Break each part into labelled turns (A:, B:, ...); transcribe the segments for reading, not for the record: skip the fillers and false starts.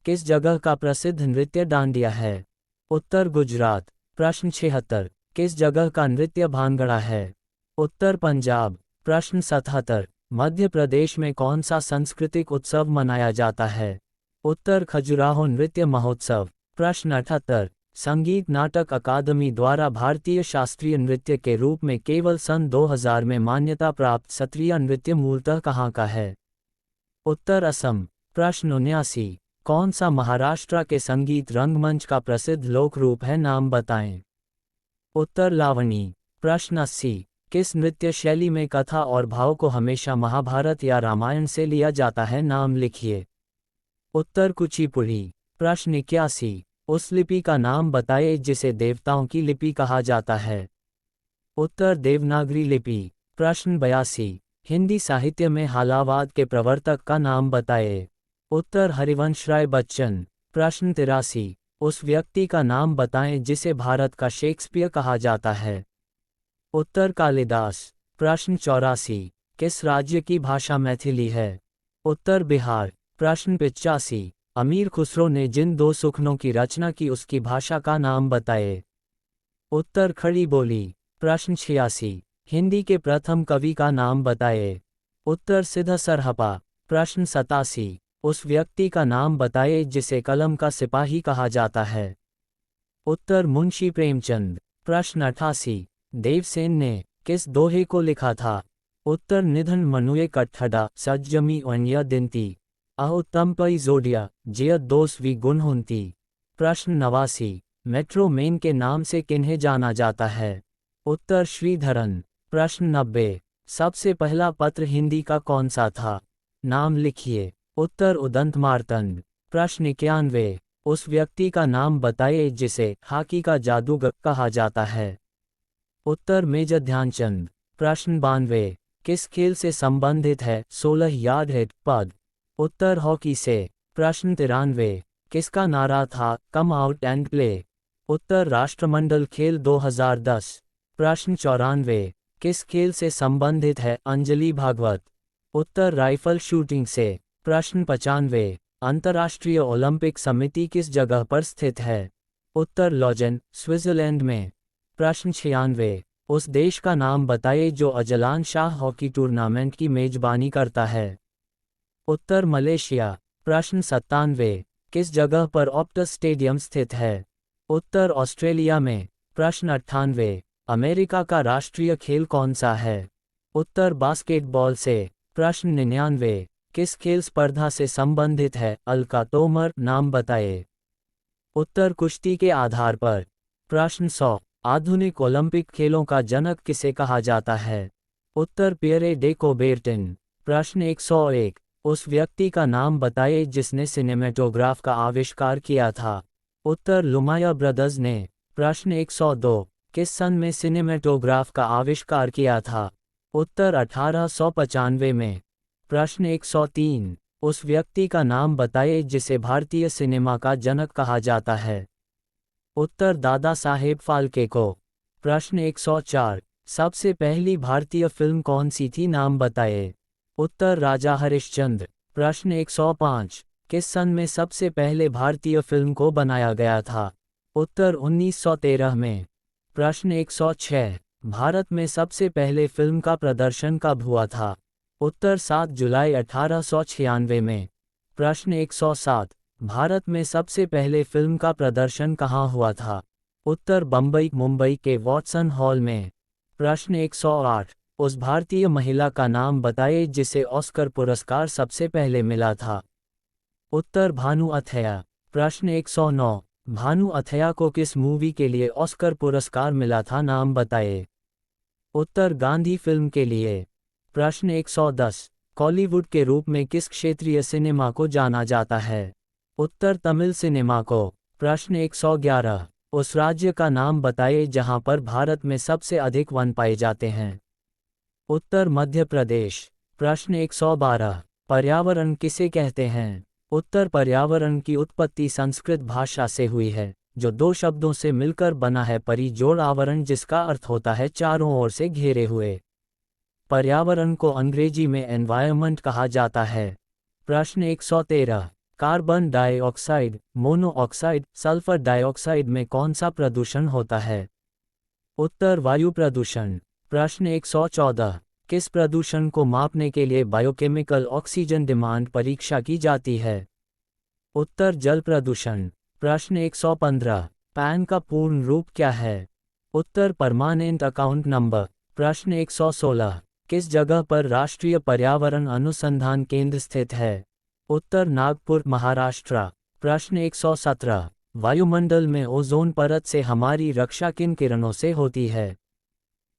A: किस जगह का प्रसिद्ध नृत्य डांडिया है? उत्तर गुजरात। प्रश्न 76, किस जगह का नृत्य भांगड़ा है? उत्तर पंजाब। प्रश्न 77, मध्य प्रदेश में कौन सा सांस्कृतिक उत्सव मनाया जाता है? उत्तर खजुराहो नृत्य महोत्सव। प्रश्न 78, संगीत नाटक अकादमी द्वारा भारतीय शास्त्रीय नृत्य के रूप में केवल सन 2000 में मान्यता प्राप्त सत्रिया नृत्य मूलतः कहाँ का है? उत्तर असम। प्रश्न 79, कौन सा महाराष्ट्र के संगीत रंगमंच का प्रसिद्ध लोक रूप है, नाम बताएं? उत्तर लावणी। प्रश्न 80, किस नृत्य शैली में कथा और भाव को हमेशा महाभारत या रामायण से लिया जाता है, नाम लिखिए? उत्तर कुचिपुड़ी। प्रश्न 81, उस लिपि का नाम बताइए जिसे देवताओं की लिपि कहा जाता है? उत्तर देवनागरी लिपि। प्रश्न 82, हिंदी साहित्य में हालावाद के प्रवर्तक का नाम बताइए? उत्तर हरिवंश राय बच्चन। प्रश्न 83, उस व्यक्ति का नाम बताएं जिसे भारत का शेक्सपियर कहा जाता है? उत्तर कालिदास। प्रश्न 84, किस राज्य की भाषा मैथिली है? उत्तर बिहार। प्रश्न 85, अमीर खुसरो ने जिन दो सुखनों की रचना की उसकी भाषा का नाम बताइए? उत्तर खड़ी बोली। प्रश्न 86, हिंदी के प्रथम कवि का नाम बताइए? उत्तर सिद्ध सरहपा। प्रश्न 87, उस व्यक्ति का नाम बताइए जिसे कलम का सिपाही कहा जाता है? उत्तर मुंशी प्रेमचंद। प्रश्न 88, देवसेन ने किस दोहे को लिखा था? उत्तर निधन मनुए कट्ठडा सज्जमी अन्य दिनती अहोत्तम पई जोडिया जिय दोष वि गुण हुंती। प्रश्न 89, मेट्रो मैन के नाम से किन्हें जाना जाता है? उत्तर श्रीधरन। प्रश्न 90, सबसे पहला पत्र हिंदी का कौन सा था, नाम लिखिए? उत्तर उदंत मार्तंड। प्रश्न 91, उस व्यक्ति का नाम बताइए जिसे हॉकी का जादूगर कहा जाता है? उत्तर मेजर ध्यानचंद। प्रश्न 92, किस खेल से संबंधित है 16 यार्ड हिट पद? उत्तर हॉकी से। प्रश्न 93, किसका नारा था कम आउट एंड प्ले? उत्तर राष्ट्रमंडल खेल 2010। प्रश्न 94, किस खेल से संबंधित है अंजलि भागवत? उत्तर राइफल शूटिंग से। प्रश्न 95, अंतर्राष्ट्रीय ओलंपिक समिति किस जगह पर स्थित है? उत्तर लॉजेन, स्विट्जरलैंड में। प्रश्न 96, उस देश का नाम बताइए जो अजलान शाह हॉकी टूर्नामेंट की मेजबानी करता है? उत्तर मलेशिया। प्रश्न 97, किस जगह पर ऑप्टस स्टेडियम स्थित है? उत्तर ऑस्ट्रेलिया में। प्रश्न 98, अमेरिका का राष्ट्रीय खेल कौन सा है? उत्तर बास्केटबॉल से। प्रश्न 99, किस खेल स्पर्धा से संबंधित है अलका तोमर, नाम बताइए? उत्तर कुश्ती के आधार पर। प्रश्न 100, आधुनिक ओलंपिक खेलों का जनक किसे कहा जाता है? उत्तर पियरे डे कोबेर्टिन। प्रश्न 101, उस व्यक्ति का नाम बताइए जिसने सिनेमेटोग्राफ का आविष्कार किया था? उत्तर लुमाया ब्रदर्स ने। प्रश्न 102, किस सन में सिनेमेटोग्राफ का आविष्कार किया था? उत्तर 1895 में। प्रश्न 103, उस व्यक्ति का नाम बताइए जिसे भारतीय सिनेमा का जनक कहा जाता है? उत्तर दादा साहेब फाल्के को। प्रश्न 104, सबसे पहली भारतीय फिल्म कौन सी थी, नाम बताइए? उत्तर राजा हरिश्चंद्र। प्रश्न 105, किस सन में सबसे पहले भारतीय फिल्म को बनाया गया था? उत्तर 1913 में। प्रश्न 106, भारत में सबसे पहले फिल्म का प्रदर्शन कब हुआ था? उत्तर 7 जुलाई 1896 में। प्रश्न 107, भारत में सबसे पहले फिल्म का प्रदर्शन कहाँ हुआ था? उत्तर बम्बई मुंबई के वॉटसन हॉल में। प्रश्न 108, उस भारतीय महिला का नाम बताइए जिसे ऑस्कर पुरस्कार सबसे पहले मिला था? उत्तर भानु अथैया। प्रश्न 109, भानु अथैया को किस मूवी के लिए ऑस्कर पुरस्कार मिला था, नाम बताइए? उत्तर गांधी फिल्म के लिए। प्रश्न 110, कॉलीवुड के रूप में किस क्षेत्रीय सिनेमा को जाना जाता है? उत्तर तमिल सिनेमा को। प्रश्न 111, उस राज्य का नाम बताइए जहां पर भारत में सबसे अधिक वन पाए जाते हैं? उत्तर मध्य प्रदेश। प्रश्न 112, पर्यावरण किसे कहते हैं? उत्तर पर्यावरण की उत्पत्ति संस्कृत भाषा से हुई है, जो दो शब्दों से मिलकर बना है, परि जोड़ आवरण, जिसका अर्थ होता है चारों ओर से घेरे हुए। पर्यावरण को अंग्रेजी में एनवायरनमेंट कहा जाता है। प्रश्न 113, carbon dioxide, monoxide, sulphur dioxide में कौन सा प्रदूषण होता है? उत्तर वायु प्रदूषण। प्रश्न 114, किस प्रदूषण को मापने के लिए बायोकेमिकल ऑक्सीजन डिमांड परीक्षा की जाती है? उत्तर जल प्रदूषण। प्रश्न 115, पैन का पूर्ण रूप क्या है? उत्तर परमानेंट अकाउंट नंबर। प्रश्न 116, किस जगह पर राष्ट्रीय पर्यावरण अनुसंधान केंद्र स्थित है? उत्तर नागपुर, महाराष्ट्र। प्रश्न 117, वायुमंडल में ओजोन परत से हमारी रक्षा किन किरणों से होती है?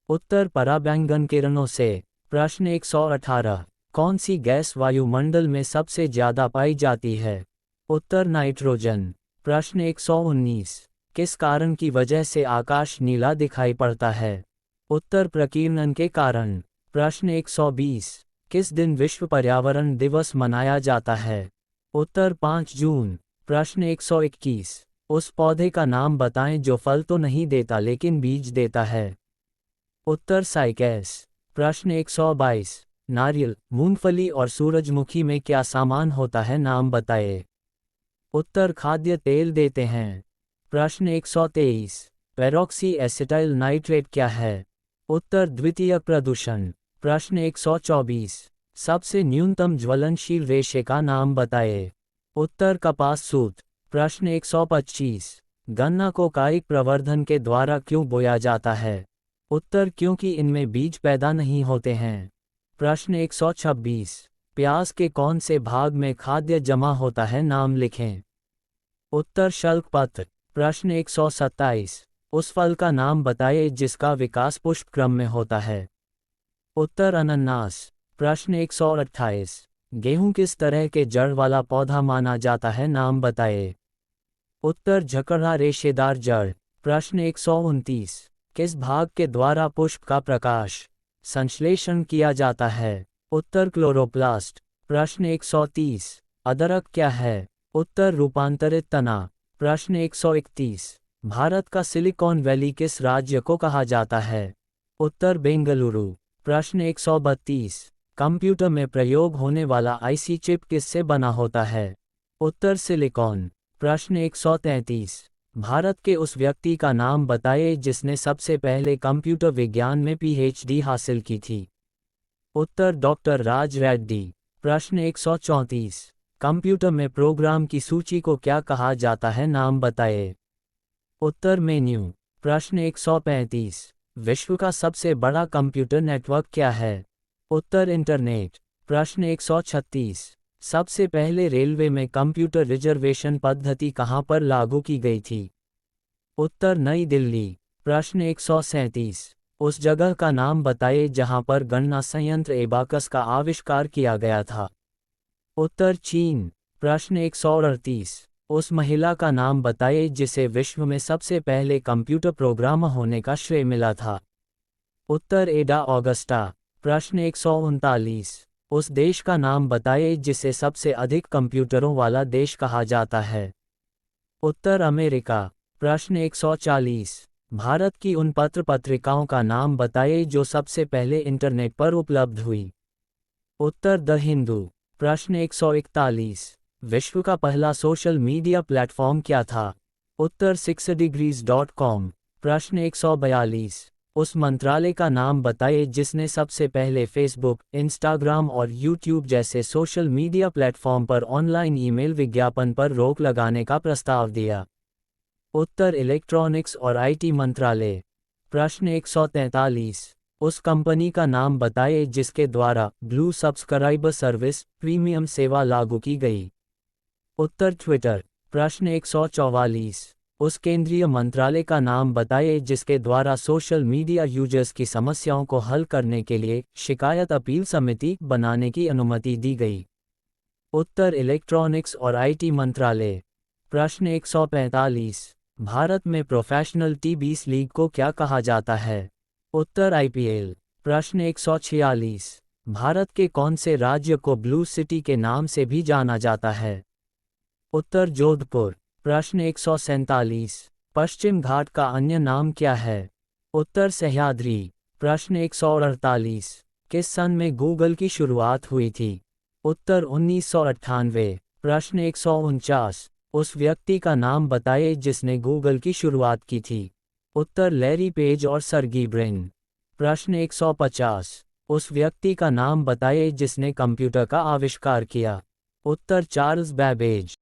A: उत्तर पराबैंगन किरणों से। प्रश्न 118, कौन सी गैस वायुमंडल में सबसे ज्यादा पाई जाती है? उत्तर नाइट्रोजन। प्रश्न 119, किस कारण की वजह से आकाश नीला दिखाई पड़ता है? उत्तर प्रकीर्णन के कारण। प्रश्न 120, किस दिन विश्व पर्यावरण दिवस मनाया जाता है? उत्तर 5 जून। प्रश्न 121, उस पौधे का नाम बताएं जो फल तो नहीं देता लेकिन बीज देता है। उत्तर साइकैस। प्रश्न 122, नारियल, मूंगफली और सूरजमुखी में क्या सामान होता है, नाम बताएं। उत्तर खाद्य तेल देते हैं। प्रश्न 123, पेरोक्सी एसिटाइल नाइट्रेट क्या है? उत्तर द्वितीयक प्रदूषण। प्रश्न 124, सबसे न्यूनतम ज्वलनशील रेशे का नाम बताएं। उत्तर कपास सूत। प्रश्न 125, गन्ना को कायिक प्रवर्धन के द्वारा क्यों बोया जाता है? उत्तर क्योंकि इनमें बीज पैदा नहीं होते हैं। प्रश्न 126, प्याज के कौन से भाग में खाद्य जमा होता है, नाम लिखें। उत्तर शल्क पत्र। प्रश्न 127, उस फल का नाम बताइए जिसका विकास पुष्प क्रम में होता है। उत्तर अनन्नास। प्रश्न 128, गेहूं किस तरह के जड़ वाला पौधा माना जाता है, नाम बताइए। उत्तर झकड़ा रेशेदार जड़। प्रश्न 129, किस भाग के द्वारा पुष्प का प्रकाश संश्लेषण किया जाता है? उत्तर क्लोरोप्लास्ट। प्रश्न 130, अदरक क्या है? उत्तर रूपांतरित तना। प्रश्न 131, भारत का सिलिकॉन वैली किस राज्य को कहा जाता है? उत्तर बेंगलुरु। प्रश्न 132, कंप्यूटर में प्रयोग होने वाला आईसी चिप किससे बना होता है? उत्तर सिलिकॉन। प्रश्न 133, भारत के उस व्यक्ति का नाम बताइए जिसने सबसे पहले कंप्यूटर विज्ञान में पीएचडी हासिल की थी। उत्तर डॉक्टर राज रेड्डी। प्रश्न 134, कंप्यूटर में प्रोग्राम की सूची को क्या कहा जाता है, नाम बताइए। उत्तर मेन्यू। प्रश्न 135, विश्व का सबसे बड़ा कंप्यूटर नेटवर्क क्या है? उत्तर इंटरनेट। प्रश्न 136, सबसे पहले रेलवे में कंप्यूटर रिजर्वेशन पद्धति कहाँ पर लागू की गई थी? उत्तर नई दिल्ली। प्रश्न 137, उस जगह का नाम बताइए जहाँ पर गणना संयंत्र एबाकस का आविष्कार किया गया था। उत्तर चीन। प्रश्न 138, उस महिला का नाम बताइए जिसे विश्व में सबसे पहले कंप्यूटर प्रोग्रामर होने का श्रेय मिला था। उत्तर एडा ऑगस्टा। प्रश्न 139, उस देश का नाम बताइए जिसे सबसे अधिक कंप्यूटरों वाला देश कहा जाता है। उत्तर अमेरिका। प्रश्न 140, भारत की उन पत्र पत्रिकाओं का नाम बताइए जो सबसे पहले इंटरनेट पर उपलब्ध हुई। उत्तर द हिंदू। प्रश्न 141, विश्व का पहला सोशल मीडिया प्लेटफॉर्म क्या था? उत्तर 6degrees.com। प्रश्न 142, उस मंत्रालय का नाम बताइए जिसने सबसे पहले फेसबुक, इंस्टाग्राम और यूट्यूब जैसे सोशल मीडिया प्लेटफॉर्म पर ऑनलाइन ईमेल विज्ञापन पर रोक लगाने का प्रस्ताव दिया। उत्तर इलेक्ट्रॉनिक्स और आईटी मंत्रालय। प्रश्न 143, उस कंपनी का नाम बताइए जिसके द्वारा ब्लू सब्सक्राइबर सर्विस प्रीमियम सेवा लागू की गई। उत्तर ट्विटर। प्रश्न 144, उस केंद्रीय मंत्रालय का नाम बताइए जिसके द्वारा सोशल मीडिया यूजर्स की समस्याओं को हल करने के लिए शिकायत अपील समिति बनाने की अनुमति दी गई। उत्तर इलेक्ट्रॉनिक्स और आईटी मंत्रालय। प्रश्न 145, भारत में प्रोफेशनल टी20 लीग को क्या कहा जाता है? उत्तर आईपीएल। प्रश्न 146, भारत के कौन से राज्य को ब्लू सिटी के नाम से भी जाना जाता है? उत्तर जोधपुर। प्रश्न 147, पश्चिम घाट का अन्य नाम क्या है? उत्तर सह्याद्री। प्रश्न 148, किस सन में गूगल की शुरुआत हुई थी? उत्तर 1998। प्रश्न 149, उस व्यक्ति का नाम बताइए जिसने गूगल की शुरुआत की थी। उत्तर लैरी पेज और सर्गी ब्रिन। प्रश्न 150, उस व्यक्ति का नाम बताइए जिसने कंप्यूटर का आविष्कार किया। उत्तर चार्ल्स बैबेज।